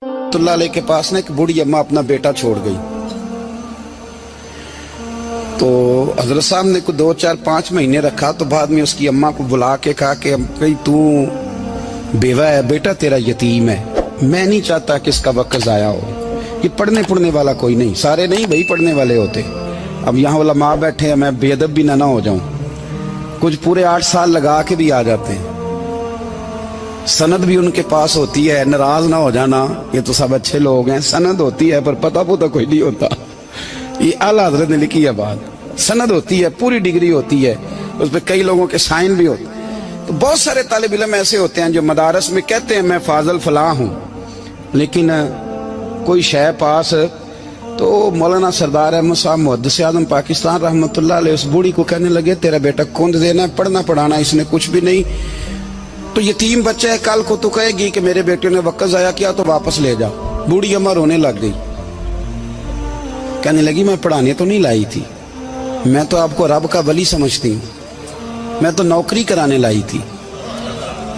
रहमतुल्लाह अलैह के पास ना एक बूढ़ी अम्मा अपना बेटा छोड़ गई। तो हजरत साहब ने को 2, 4, 5 महीने रखा। तो बाद में उसकी अम्मा को बुला के कहा कि भाई तू बेवा है, बेटा तेरा यतीम है, मैं नहीं चाहता कि इसका वक्त ज़ाया हो। ये पढ़ने वाला कोई नहीं, सारे नहीं भाई पढ़ने वाले होते। अब यहाँ वाला माँ बैठे हैं, मैं बेअदब भी ना हो जाऊं। कुछ पूरे 8 साल लगा के भी आ जाते हैं, सनद भी उनके पास होती है, नाराज ना हो जाना, ये तो सब अच्छे लोग हैं। सनद होती है पर पता कोई नहीं होता। ये आला हजरत ने लिखी है बात, सनद होती है, पूरी डिग्री होती है, उस पर कई लोगों के साइन भी होते हैं। तो बहुत सारे तालिब इल्म ऐसे होते हैं जो मदारस में कहते हैं मैं फाजल फलां हूँ, लेकिन कोई शय पास। तो मौलाना सरदार अहमद साहब मुहद्दिस आज़म पाकिस्तान रहमतुल्लाह अलैह उस बूढ़ी को कहने लगे तेरा बेटा कौन देना है, पढ़ना पढ़ाना इसने कुछ भी नहीं, तो यतीम बच्चा है, कल को तो कहेगी कि मेरे बेटे ने वक्त ज़ाया किया तो वापस ले जाओ। बूढ़ी अम्मा रोने लग गई, कहने लगी मैं पढ़ाने तो नहीं लाई थी, मैं तो आपको रब का वली समझती हूँ, मैं तो नौकरी कराने लाई थी।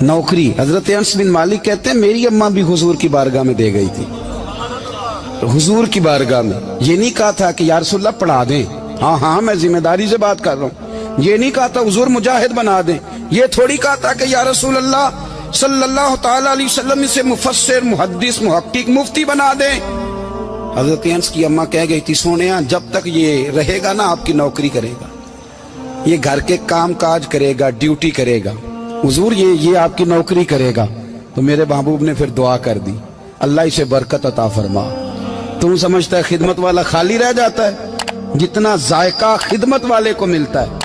नौकरी, हजरत अनस बिन मालिक कहते हैं मेरी अम्मा भी हुजूर की बारगाह में दे गई थी। हुजूर की बारगाह में ये नहीं कहा था कि या रसूलल्लाह पढ़ा दें, हाँ हाँ मैं जिम्मेदारी से बात कर रहा हूँ। ये नहीं कहा था हुजूर मुजाहिद बना दें, ये थोड़ी कहा था कि या रसूलल्लाह सल्लल्लाहु तआला अलैहि वसल्लम से मुफस्सिर मुहद्दिस मुहक्किक मुफ्ती बना दें। हजरत अनस की अम्मा कह गई थी सोनिया जब तक ये रहेगा ना आपकी नौकरी करेगा, ये घर के काम काज करेगा, ड्यूटी करेगा, हुजूर ये आपकी नौकरी करेगा। तो मेरे महबूब ने फिर दुआ कर दी, अल्लाह इसे बरकत अता फरमा। तुम समझता है खिदमत वाला खाली रह जाता है? जितना जायका खिदमत वाले को मिलता है,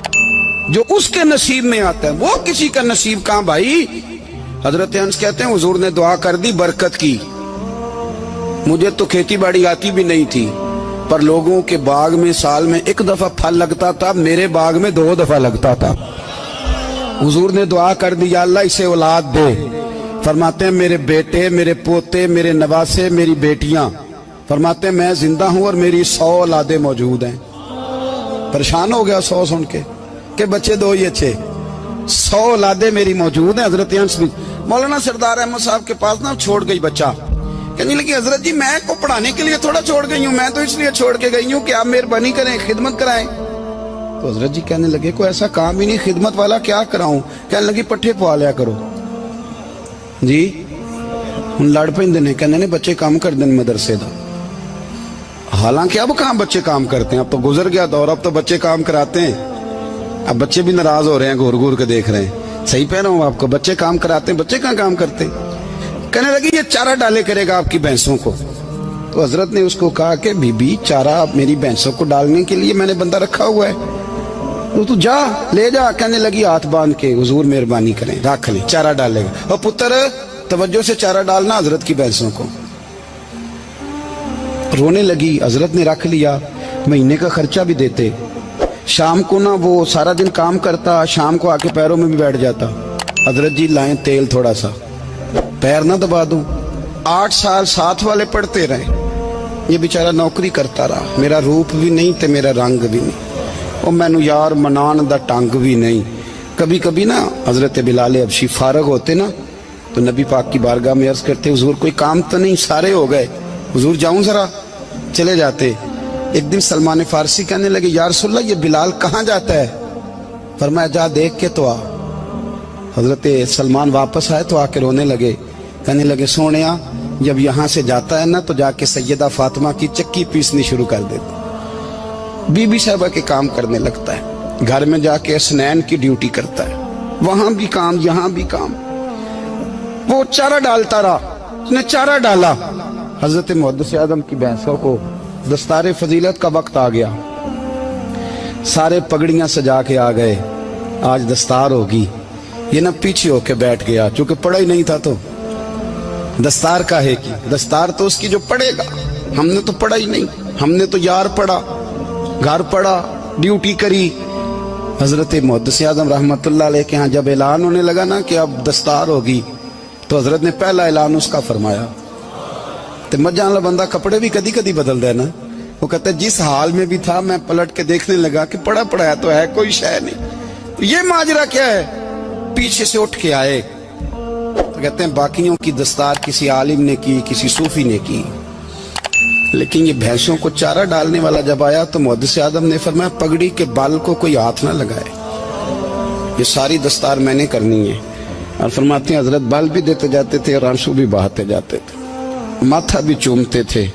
जो उसके नसीब में आता है, वो किसी का नसीब कहां भाई। हजरत अनस कहते हैं हुजूर ने दुआ कर दी, बरकत की। मुझे तो खेती बाड़ी आती भी नहीं थी, पर लोगों के बाग में साल में 1 दफा फल लगता था, मेरे बाग में 2 दफा लगता था। हुजूर ने दुआ कर दी अल्लाह इसे औलाद दे। फरमाते हैं मेरे बेटे, मेरे पोते, मेरे नवासे, मेरी बेटियां, फरमाते हैं मैं जिंदा हूं और मेरी 100 औलादे मौजूद हैं। परेशान हो गया 100 सुन के बच्चे 2 ही अच्छे, 100 औलादे मेरी मौजूद हैं। हजरत अनस भी मौलाना सरदार अहमद साहब के पास ना छोड़ गई बच्चा, कहने लगी हजरत जी मैं को पढ़ाने के लिए थोड़ा छोड़ गई हूँ, मैं तो इसलिए छोड़ के गई हूँ कि आप मेहरबानी करें खिदमत कराएं। तो हजरत जी कहने लगे कोई ऐसा काम ही नहीं, खिदमत वाला क्या कराऊं। कहने लगी पट्ठे पवा लिया करो जी। हम लड़ पेंदे ने, कहने ने बच्चे काम कर दें मदरसे का। हालांकि अब कहाँ बच्चे काम करते हैं, अब तो गुजर गया दौर, अब तो बच्चे काम कराते हैं। अब बच्चे भी नाराज हो रहे हैं, घूर घूर के देख रहे हैं। सही कह रहा हूँ आपको, बच्चे काम कराते हैं, बच्चे कहाँ काम करते। कहने लगी ये चारा डाले करेगा आपकी भैंसों को। तो हजरत ने उसको कहा कि बीबी चारा मेरी भैंसों को डालने के लिए मैंने बंदा रखा हुआ है, तो तू जा ले जा। कहने लगी हाथ बांध के हुजूर मेहरबानी करें रख ले, चारा डालेगा। और पुत्र तवज्जो से चारा डालना हजरत की भैंसों को। रोने लगी, हजरत ने रख लिया, महीने का खर्चा भी देते। शाम को ना वो सारा दिन काम करता, शाम को आके पैरों में भी बैठ जाता, हजरत जी लाएं तेल थोड़ा सा, पैर ना दबा दूं। 8 साल साथ वाले पढ़ते रहे, ये बेचारा नौकरी करता रहा, मेरा रूप भी नहीं ते मेरा रंग भी नहीं, और मैनू यार मनान दा टंग भी नहीं। कभी कभी ना हजरत बिलाल हबशी फारग होते ना तो नबी पाक की बारगाह में अर्ज करते हुजूर कोई काम तो नहीं, सारे हो गए, हुजूर जाऊं जरा, चले जाते। एक दिन सलमान फारसी कहने लगे या रसूलल्लाह ये बिलाल कहाँ जाता है। फरमाया जा देख के तो आ। हजरत सलमान वापस आए तो आके रोने लगे, कहने लगे सोनिया जब यहाँ से जाता है ना तो जाके सैयदा फातिमा की चक्की पीसनी शुरू कर देता, बीबी साहबा के काम करने लगता है, घर में जाके असनैन की ड्यूटी करता है, वहां भी काम यहाँ भी काम। वो चारा डालता रहा, उसने चारा डाला। हजरत मुहद्दिस आज़म की भैंसों को दस्तारे फजीलत का वक्त आ गया, सारे पगड़ियां सजा के आ गए, आज दस्तार होगी। ये ना पीछे होके बैठ गया, चूंकि पढ़ा ही नहीं था तो दस्तार काहे की, दस्तार तो उसकी जो पढ़ेगा, हमने तो पढ़ा ही नहीं, हमने तो यार पढ़ा, घर पढ़ा, ड्यूटी करी। हजरत मुहद्दिस आज़म रहमतुल्लाह अलैह के यहाँ जब ऐलान होने लगा ना कि अब दस्तार होगी, तो हजरत ने पहला ऐलान उसका फरमाया। तो मजा वाला बंदा कपड़े भी कदी कदी बदल देना, वो कहता है जिस हाल में भी था मैं पलट के देखने लगा कि पढ़ा पढ़ाया तो है, कोई शय नहीं, ये माजरा क्या है। पीछे से उठ के आए, तो कहते हैं बाकियों की दस्तार किसी आलिम ने की, किसी सूफी ने की, लेकिन ये भैंसों को चारा डालने वाला जब आया तो मुहद्दिस आदम ने फरमाया पगड़ी के बाल को कोई हाथ ना लगाए, ये सारी दस्तार मैंने करनी है। और फरमाते हैं हजरत बाल भी देते जाते थे और आंसू भी बहाते जाते थे, माथा भी चूमते थे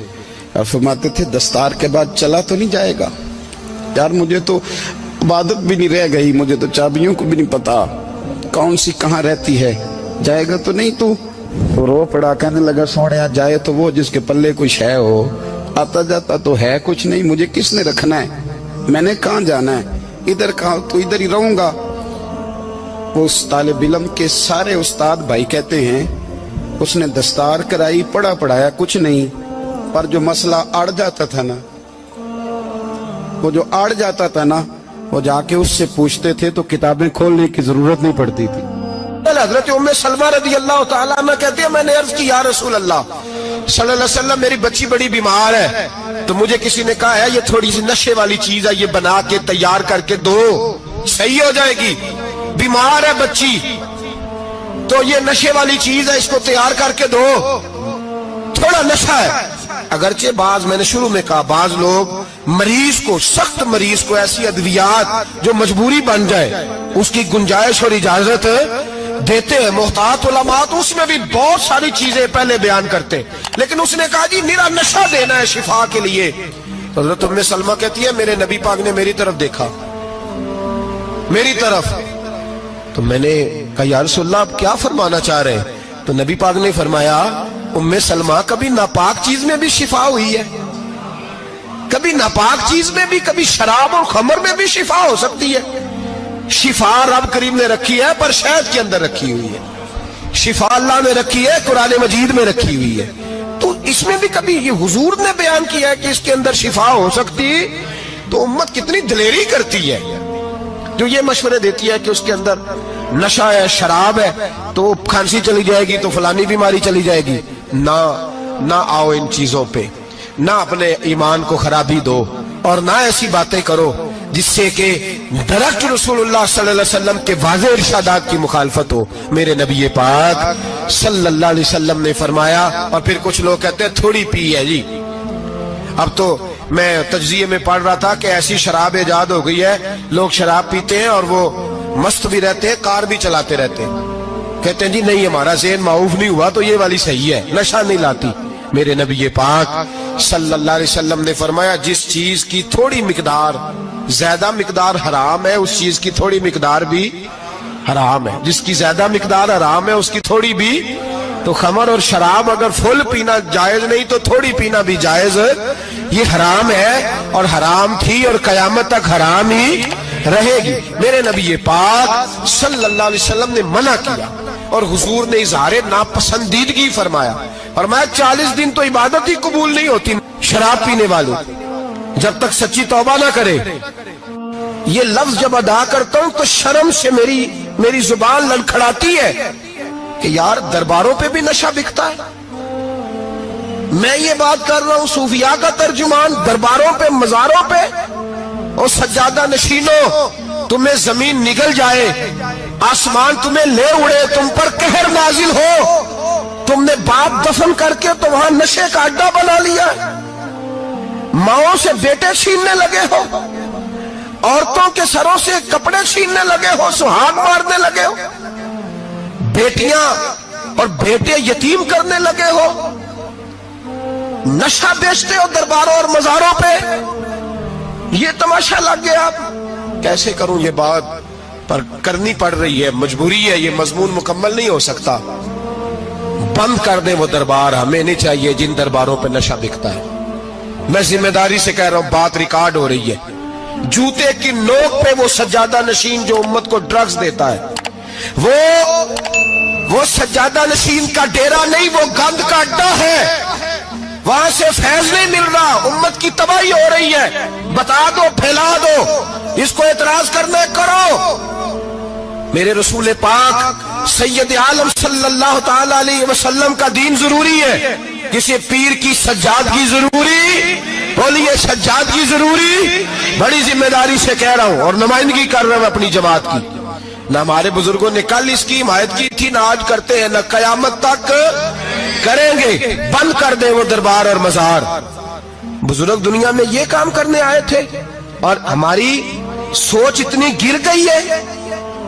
और फरमाते थे दस्तार के बाद चला तो नहीं जाएगा यार, मुझे तो इबादत भी नहीं रह गई, मुझे तो चाबियों को भी नहीं पता कौन सी कहाँ रहती है, जाएगा तो नहीं तू? तो रो पड़ा, कहने लगा सोने जाए तो वो जिसके पल्ले कुछ है हो, आता जाता तो है कुछ नहीं, मुझे किसने रखना है, मैंने कहाँ जाना है, इधर कहा तो इधर ही रहूंगा। उस तालिब इल्म के सारे उस्ताद भाई कहते हैं उसने दस्तार कराई, पढ़ा पढ़ाया कुछ नहीं, पर जो मसला अड़ जाता था ना, वो जो अड़ जाता था ना, वो जाके उससे पूछते थे तो किताबें खोलने की जरूरत नहीं पड़ती थी। हजरत उम्मे सलमा रदी अल्लाह तआला अन्हा कहती है मैंने अर्ज की या रसूल अल्लाह सल्लल्लाहु अलैहि वसल्लम मेरी बच्ची बड़ी बीमार है, तो मुझे किसी ने कहा है ये थोड़ी सी नशे वाली चीज है, ये बना के तैयार करके दो सही हो जाएगी, बीमार है बच्ची तो ये नशे वाली चीज है, इसको तैयार करके दो, थोड़ा नशा है। अगरचे बाज, मैंने शुरू में कहा, बाज लोग मरीज को, सख्त मरीज को ऐसी अद्वियात जो मजबूरी बन जाए उसकी गुंजाइश और इजाजत देते हैं। मुहतात उलमा तो उसमें भी बहुत सारी चीजें पहले बयान करते, लेकिन उसने कहा जी निरा नशा देना है शिफा के लिए। तो हज़रत उम्मे सलमा कहती है मेरे नबी पाक ने मेरी तरफ देखा, मेरी तरफ, तो मैंने कहा या रसूलल्लाह आप क्या फरमाना चाह रहे हैं? तो नबी पाक ने फरमाया उम्मे सलमा कभी नापाक चीज में भी शिफा हुई है, कभी नापाक चीज में भी, कभी शराब और खमर में भी शिफा हो सकती है। शिफा रब करीम ने रखी है पर शहद के अंदर रखी हुई है, शिफा अल्लाह ने रखी है कुरान मजीद में रखी हुई है, तो इसमें भी कभी ये हुजूर ने बयान किया है कि इसके अंदर शिफा हो सकती, तो उम्मत कितनी दिलेरी करती है जो ये मशवरे देती है कि उसके अंदर नशा है, शराब है, तो खांसी चली जाएगी तो फलानी बीमारी चली जाएगी। ना आओ इन चीजों पे, ना अपने ईमान को खराबी दो और ना ऐसी बातें करो जिससे कि दरख्त रसूलुल्लाह सल्लल्लाहु अलैहि वसल्लम के वाज़ेह इरशादात की मुखालफत हो। मेरे नबी पाक सल्लल्लाहु अलैहि वसल्लम ने फरमाया, और फिर कुछ लोग कहते हैं थोड़ी पी है जी। अब तो मैं तज्जिये में पढ़ रहा था कि ऐसी शराब इजाद हो गई है, लोग शराब पीते हैं और वो मस्त भी रहते हैं, कार भी चलाते रहते हैं, कहते हैं जी नहीं हमारा ज़हन माऊफ नहीं हुआ तो ये वाली सही है, नशा नहीं लाती। मेरे नबी पाक सल्लल्लाहु अलैहि वसल्लम ने फरमाया जिस चीज की थोड़ी मिकदार, ज्यादा मिकदार हराम है उस चीज की थोड़ी मिकदार भी हराम है, जिसकी ज्यादा मिकदार हराम है उसकी थोड़ी भी। तो खमर और शराब अगर फुल पीना जायज नहीं तो थोड़ी पीना भी जायज, ये हराम है और हराम थी और कयामत तक हराम ही रहेगी। मेरे नबी पाक सल्लल्लाहु अलैहि वसल्लम ने मना किया और हुजूर ने इजहार नापसंदीदगी फरमाया, फरमाया 40 दिन तो इबादत ही कबूल नहीं होती शराब पीने वालों जब तक सच्ची तौबा ना करे। ये लफ्ज जब अदा करता हूं तो शर्म से मेरी जुबान लड़खड़ाती है कि यार दरबारों पे भी नशा बिकता है। मैं ये बात कर रहा हूं सूफिया का तर्जुमान, दरबारों पे, मजारों पे, और सज्जादा नशीनों तुम्हें जमीन निगल जाए, आसमान तुम्हें ले उड़े, तुम पर कहर नाजिल हो, तुमने बाप दफन करके तो वहां नशे का अड्डा बना लिया, माओं से बेटे छीनने लगे हो, औरतों के सरों से कपड़े छीनने लगे हो, सुहाग मारने लगे हो, बेटियां और बेटे यतीम करने लगे हो, नशा बेचते हो दरबारों और मजारों पे, ये तमाशा लग गया। आप कैसे करूं ये बात, पर करनी पड़ रही है, मजबूरी है, ये मजमून मुकम्मल नहीं हो सकता। बंद कर दे वो दरबार, हमें नहीं चाहिए जिन दरबारों पे नशा बिकता है। मैं जिम्मेदारी से कह रहा हूं, बात रिकॉर्ड हो रही है। जूते की नोक पे वो सज्जादा नशीन जो उम्मत को ड्रग्स देता है, वो सज्जादा नशीन का डेरा नहीं, वो गंद का अड्डा है, वहां से फैज नहीं मिल रहा, उम्मत की तबाही हो रही है। बता दो, फैला दो, इसको एतराज करना करो। मेरे रसूल पाक सैयद आलम सल्लल्लाहु ताला अलैहि वसल्लम का दीन जरूरी है, किसी पीर की सज्जादगी जरूरी, बोलिए सज्जादगी जरूरी। बड़ी जिम्मेदारी से कह रहा हूं और नुमाइंदगी कर रहा हूं अपनी जमात की। نہ ہمارے بزرگوں نے کل اس کی حمایت کی تھی، نہ آج کرتے ہیں، نہ قیامت تک کریں گے۔ بند کر دیں وہ دربار اور مزار۔ بزرگ دنیا میں یہ کام کرنے آئے تھے، اور ہماری سوچ اتنی گر گئی ہے،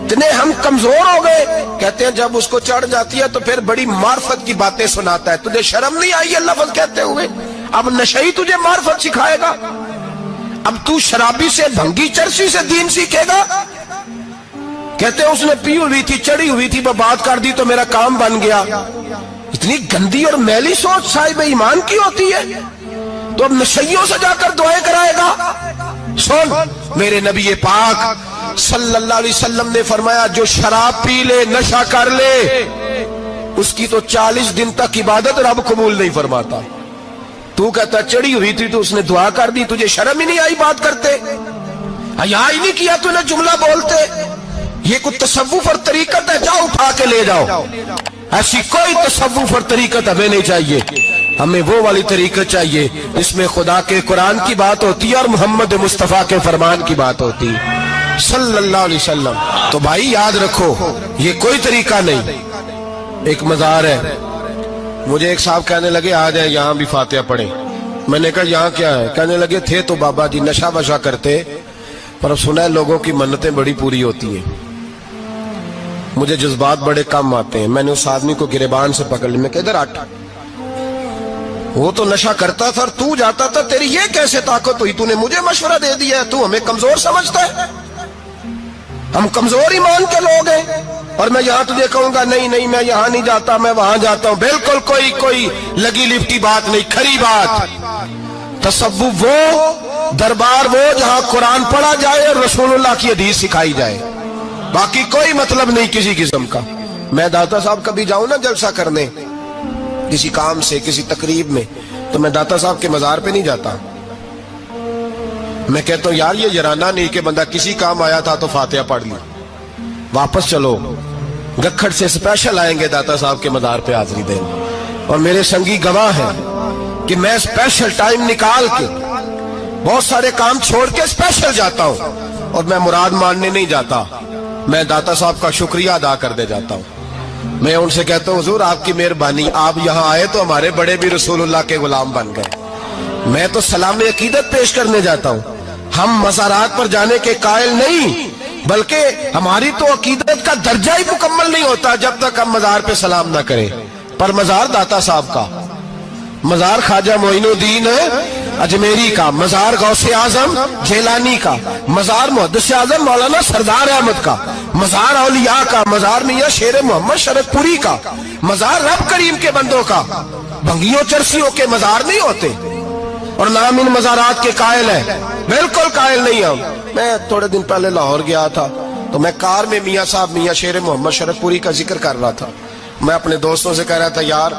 اتنے ہم کمزور ہو گئے۔ کہتے ہیں جب اس کو چڑھ جاتی ہے تو پھر بڑی معرفت کی باتیں سناتا ہے۔ تجھے شرم نہیں آئی یہ لفظ کہتے ہوئے؟ اب نشئی تجھے معرفت سکھائے گا؟ اب تو شرابی سے، بھنگی چرسی سے دین سیکھے گا؟ کہتے ہیں اس نے پی ہوئی تھی، چڑھی ہوئی تھی، میں بات کر دی تو میرا کام بن گیا۔ اتنی گندی اور میلی سوچ صاحب ایمان کی ہوتی ہے، تو اب نشیوں سے جا کر دعائیں کرائے گا؟ سن، میرے نبی پاک صلی اللہ علیہ وسلم نے فرمایا جو شراب پی لے، نشہ کر لے، اس کی تو 40 دن تک عبادت رب قبول نہیں فرماتا۔ تو کہتا چڑھی ہوئی تھی تو اس نے دعا کر دی، تجھے شرم ہی نہیں آئی بات کرتے؟ حیا ہی نہیں کیا تو نے جملہ بولتے؟ یہ کوئی تصوف اور طریقت ہے؟ جاؤ اٹھا کے لے جاؤ۔ ایسی کوئی تصوف اور طریقت ہمیں نہیں چاہیے، ہمیں وہ والی طریقت چاہیے جس میں خدا کے قرآن کی بات ہوتی ہے اور محمد مصطفیٰ کے فرمان کی بات ہوتی ہے صلی اللہ علیہ وسلم۔ تو بھائی یاد رکھو یہ کوئی طریقہ نہیں۔ ایک مزار ہے، مجھے ایک صاحب کہنے لگے آ جائیں یہاں بھی فاتحہ پڑھیں۔ میں نے کہا یہاں کیا ہے؟ کہنے لگے تھے تو بابا جی نشہ وشا کرتے، پر اب سنا ہے لوگوں کی منتیں بڑی پوری ہوتی ہیں۔ مجھے جذبات بڑے کم آتے ہیں۔ میں نے اس آدمی کو گریبان سے پکڑ لی، میں کہ ادھر ہٹ، وہ تو نشہ کرتا تھا اور تو جاتا تھا، تیری یہ کیسے طاقت ہوئی؟ تو نے مجھے مشورہ دے دیا ہے، تو ہمیں کمزور سمجھتا ہے؟ ہم کمزور ایمان کے لوگ ہیں، اور میں یہاں تجھے کہوں گا نہیں نہیں میں یہاں نہیں جاتا، میں وہاں جاتا ہوں۔ بالکل کوئی لگی لفٹی بات نہیں، کھری بات۔ تصوف وہ، دربار وہ جہاں قرآن پڑھا جائے اور رسول اللہ کی حدیث سکھائی جائے، باقی کوئی مطلب نہیں کسی قسم کا۔ میں داتا صاحب کبھی جاؤں نا جلسہ کرنے کسی کام سے، کسی تقریب میں، تو میں داتا صاحب کے مزار پہ نہیں جاتا۔ میں کہتا ہوں یار یہ یرانہ نہیں کہ بندہ کسی کام آیا تھا تو فاتحہ پڑھ لی، واپس چلو۔ گکھڑ سے سپیشل آئیں گے داتا صاحب کے مزار پہ حاضری دیں، اور میرے سنگی گواہ ہیں کہ میں سپیشل ٹائم نکال کے بہت سارے کام چھوڑ کے سپیشل جاتا ہوں، اور میں مراد ماننے نہیں جاتا، میں داتا صاحب کا شکریہ ادا کر دے جاتا ہوں۔ میں ان سے کہتا ہوں حضور آپ کی مہربانی، آپ یہاں آئے تو ہمارے بڑے بھی رسول اللہ کے غلام بن گئے۔ میں تو سلام عقیدت پیش کرنے جاتا ہوں، ہم مزارات پر جانے کے قائل نہیں، بلکہ ہماری تو عقیدت کا درجہ ہی مکمل نہیں ہوتا جب تک ہم مزار پہ سلام نہ کریں۔ پر مزار داتا صاحب کا، مزار خواجہ معین الدین اجمیری کا، مزار غوث اعظم جیلانی کا، مزار محدث اعظم مولانا سردار احمد کا، مزار اولیاء کا، مزار میاں شیر محمد شرک پوری کا، مزار رب کریم کے بندوں کا۔ بھنگیوں چرسیوں کے مزار نہیں ہوتے، اور نام ان مزارات کے قائل ہیں، بالکل قائل نہیں ہم۔ میں تھوڑے دن پہلے لاہور گیا تھا تو میں کار میں میاں صاحب میاں شیر محمد شرک پوری کا ذکر کر رہا تھا۔ میں اپنے دوستوں سے کہہ رہا تھا یار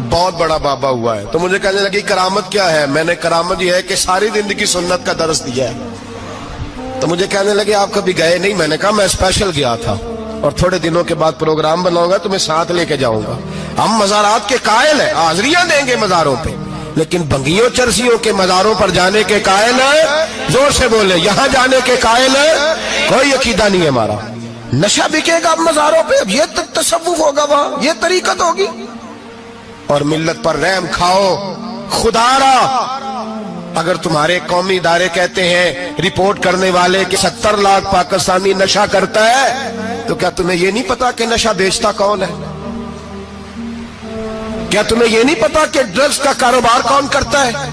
بہت بڑا بابا ہوا ہے، تو مجھے کہنے لگی کرامت کیا ہے؟ میں نے کرامت یہ ہے کہ ساری زندگی سنت کا درس دیا ہے۔ تو مجھے کہنے لگے آپ کبھی گئے نہیں؟ میں نے کہا میں اسپیشل گیا تھا، اور تھوڑے دنوں کے بعد پروگرام بناؤں گا تو میں ساتھ لے کے جاؤں گا۔ ہم مزارات کے قائل ہیں، حاضریاں دیں گے مزاروں پہ، لیکن بھنگیوں چرسیوں کے مزاروں پر جانے کے قائل ہیں؟ زور سے بولے، یہاں جانے کے قائل ہیں؟ کوئی عقیدہ نہیں ہے ہمارا۔ نشہ بکے گا اب مزاروں پہ، اب یہ تصوف ہوگا وہاں، یہ طریقت ہوگی؟ اور ملت پر رحم کھاؤ خدا را۔ اگر تمہارے قومی ادارے کہتے ہیں رپورٹ کرنے والے کہ 70 لاکھ پاکستانی نشہ کرتا ہے، تو کیا تمہیں یہ نہیں پتا کہ نشہ بیچتا کون ہے؟ کیا تمہیں یہ نہیں پتا کہ ڈرگز کا کاروبار کون کرتا ہے؟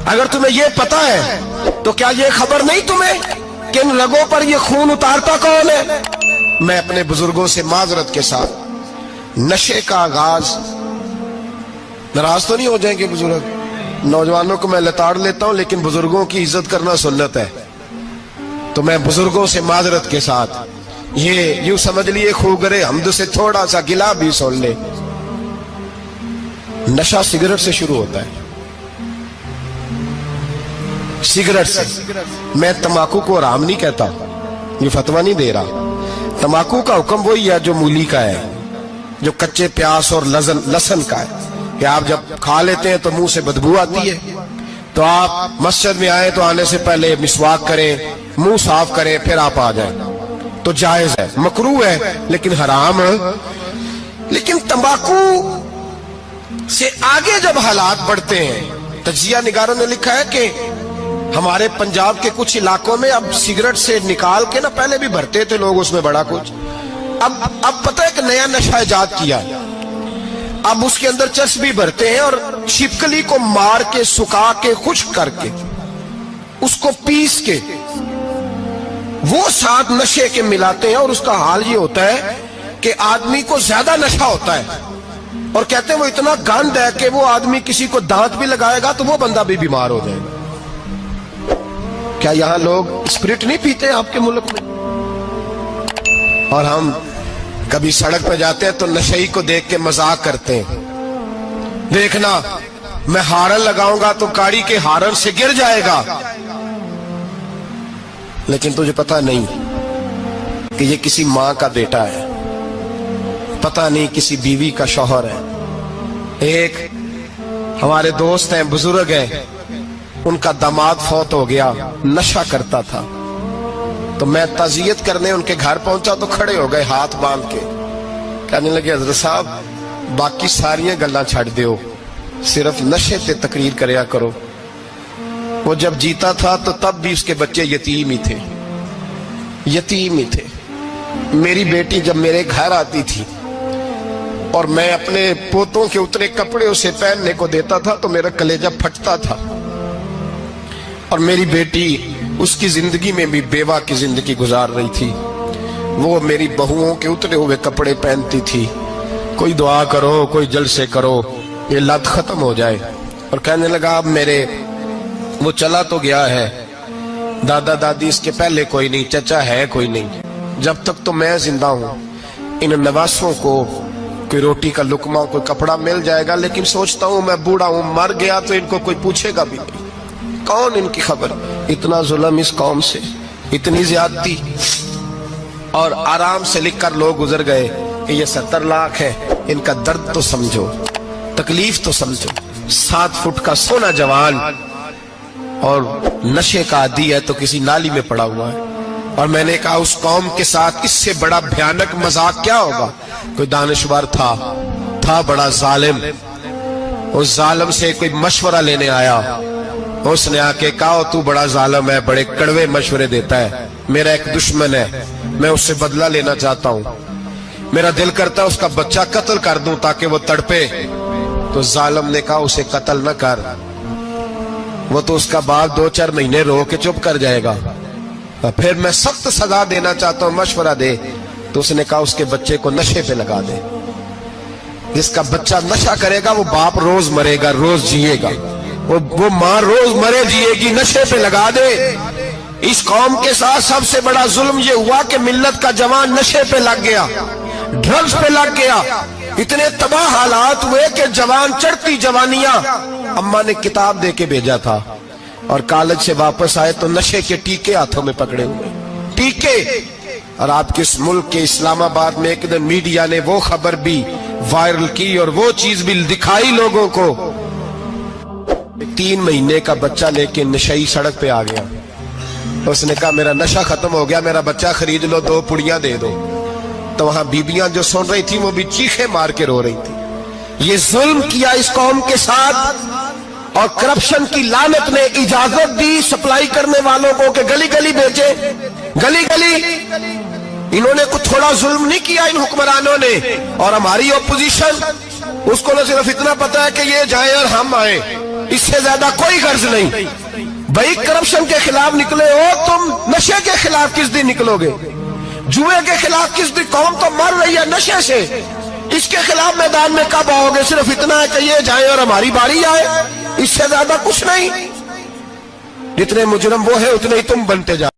اگر تمہیں یہ پتا ہے تو کیا یہ خبر نہیں تمہیں کہ ان رگوں پر یہ خون اتارتا کون ہے؟ میں اپنے بزرگوں سے معذرت کے ساتھ، نشے کا آغاز، ناراض تو نہیں ہو جائیں گے بزرگ، نوجوانوں کو میں لتاڑ لیتا ہوں لیکن بزرگوں کی عزت کرنا سنت ہے، تو میں بزرگوں سے معذرت کے ساتھ یہ یوں سمجھ لیے خوگرے حمد سے تھوڑا سا گلا بھی سن لے۔ نشہ سگریٹ سے شروع ہوتا ہے، سگریٹ سے۔ میں تمباکو کو حرام نہیں کہتا، یہ فتویٰ نہیں دے رہا۔ تمباکو کا حکم وہی ہے جو مولی کا ہے، جو کچے پیاز اور لہسن کا ہے، کہ آپ جب کھا لیتے ہیں تو منہ سے بدبو آتی ہے، تو آپ مسجد میں آئیں تو آنے سے پہلے مسواک کریں، منہ صاف کریں، پھر آپ آ جائیں۔ تو جائز ہے, مکروہ ہے لیکن حرام ہے. لیکن تمباکو سے آگے جب حالات بڑھتے ہیں, تجزیہ نگاروں نے لکھا ہے کہ ہمارے پنجاب کے کچھ علاقوں میں اب سگریٹ سے نکال کے نا, پہلے بھی بھرتے تھے لوگ اس میں بڑا کچھ, اب پتہ ہے کہ نیا نشہ ایجاد کیا, اب اس کے اندر چرس بھی بھرتے ہیں اور چھپکلی کو مار کے سکھا کے خشک کر کے اس کو پیس کے وہ ساتھ نشے کے ملاتے ہیں, اور اس کا حال یہ ہوتا ہے کہ آدمی کو زیادہ نشہ ہوتا ہے, اور کہتے ہیں وہ اتنا گند ہے کہ وہ آدمی کسی کو دانت بھی لگائے گا تو وہ بندہ بھی بیمار ہو جائے گا. کیا یہاں لوگ اسپرٹ نہیں پیتے آپ کے ملک میں؟ اور ہم کبھی سڑک پہ جاتے ہیں تو نشئی کو دیکھ کے مذاق کرتے ہیں, دیکھنا میں ہارن لگاؤں گا تو گاڑی کے ہارن سے گر جائے گا. لیکن تجھے پتا نہیں کہ یہ کسی ماں کا بیٹا ہے, پتا نہیں کسی بیوی کا شوہر ہے. ایک ہمارے دوست ہیں, بزرگ ہیں, ان کا داماد فوت ہو گیا, نشہ کرتا تھا. تو میں تعزیت کرنے ان کے گھر پہنچا تو کھڑے ہو گئے ہاتھ باندھ کے, کہنے لگے حضرت صاحب باقی ساریاں گلاں چھڑ دیو, صرف نشے تے تقریر کریا کرو. وہ جب جیتا تھا تو تب بھی اس کے بچے یتیم ہی تھے, یتیم ہی تھے. میری بیٹی جب میرے گھر آتی تھی اور میں اپنے پوتوں کے اتنے کپڑے اسے پہننے کو دیتا تھا تو میرا کلیجہ پھٹتا تھا. اور میری بیٹی اس کی زندگی میں بھی بیوہ کی زندگی گزار رہی تھی, وہ میری بہوؤں کے اترے ہوئے کپڑے پہنتی تھی. کوئی دعا کرو, کوئی جلسے کرو, یہ لت ختم ہو جائے. اور کہنے لگا اب میرے وہ چلا تو گیا ہے, دادا دادی اس کے پہلے کوئی نہیں, چچا ہے کوئی نہیں, جب تک تو میں زندہ ہوں ان نواسوں کو کوئی روٹی کا لقمہ, کوئی کپڑا مل جائے گا. لیکن سوچتا ہوں میں بوڑھا ہوں, مر گیا تو ان کو کوئی پوچھے گا بھی نہیں, کون ان کی خبر. اتنا ظلم اس قوم سے, اتنی زیادتی. اور آرام سے لکھ کر لوگ گزر گئے کہ یہ 70 لاکھ ہے, ان کا درد تو سمجھو, تکلیف تو سمجھو. 7 فٹ کا سونا جوان اور نشے کا عادی ہے تو کسی نالی میں پڑا ہوا ہے. اور میں نے کہا اس قوم کے ساتھ اس سے بڑا بھیانک مذاق کیا ہوگا. کوئی دانشور تھا بڑا ظالم, اس ظالم سے کوئی مشورہ لینے آیا, اس نے آ کے کہا تو بڑا ظالم ہے, بڑے کڑوے مشورے دیتا ہے, میرا ایک دشمن ہے, میں اس سے بدلہ لینا چاہتا ہوں, میرا دل کرتا ہے اس کا بچہ قتل کر دوں تاکہ وہ تڑپے. تو ظالم نے کہا اسے قتل نہ کر, وہ تو اس کا باپ 2-4 مہینے رو کے چپ کر جائے گا. پھر میں سخت سزا دینا چاہتا ہوں, مشورہ دے. تو اس نے کہا اس کے بچے کو نشے پہ لگا دے, جس کا بچہ نشہ کرے گا وہ باپ روز مرے گا, روز جیے گا, وہ ماں روز مرے جیے گی, نشے پہ لگا دے. اس قوم کے ساتھ سب سے بڑا ظلم یہ ہوا کہ ملت کا جوان نشے پہ لگ گیا, ڈرگز پہ لگ گیا. اتنے تباہ حالات ہوئے کہ جوان چڑھتی جوانیاں, اماں نے کتاب دے کے بھیجا تھا, اور کالج سے واپس آئے تو نشے کے ٹیکے ہاتھوں میں پکڑے ہوئے, ٹیکے. اور آپ کے اس ملک کے اسلام آباد میں ایک دن میڈیا نے وہ خبر بھی وائرل کی اور وہ چیز بھی دکھائی لوگوں کو. 3 مہینے کا بچہ لے کے نشئی سڑک پہ آ گیا, اس نے کہا میرا نشہ ختم ہو گیا, میرا بچہ خرید لو, 2 پڑیاں دے دو. تو وہاں بیبیاں جو سن رہی تھی وہ بھی چیخے مار کے رو رہی تھی. یہ ظلم کیا اس قوم کے ساتھ, اور کرپشن کی لعنت نے اجازت دی سپلائی کرنے والوں کو کہ گلی گلی بیچے, گلی گلی. انہوں نے کچھ تھوڑا ظلم نہیں کیا ان حکمرانوں نے. اور ہماری اپوزیشن, اس کو نہ صرف اتنا پتا ہے کہ یہ جائیں اور ہم آئیں, اس سے زیادہ کوئی غرض نہیں. بھائی کرپشن کے خلاف نکلے ہو تم, نشے کے خلاف کس دن نکلو گے, جوئے کے خلاف کس دن, قوم تو مر رہی ہے نشے سے, اس کے خلاف میدان میں کب آؤ گے. صرف اتنا ہے کہ یہ جائیں اور ہماری باری آئے, اس سے زیادہ کچھ نہیں. جتنے مجرم وہ ہے اتنے ہی تم بنتے جاؤ.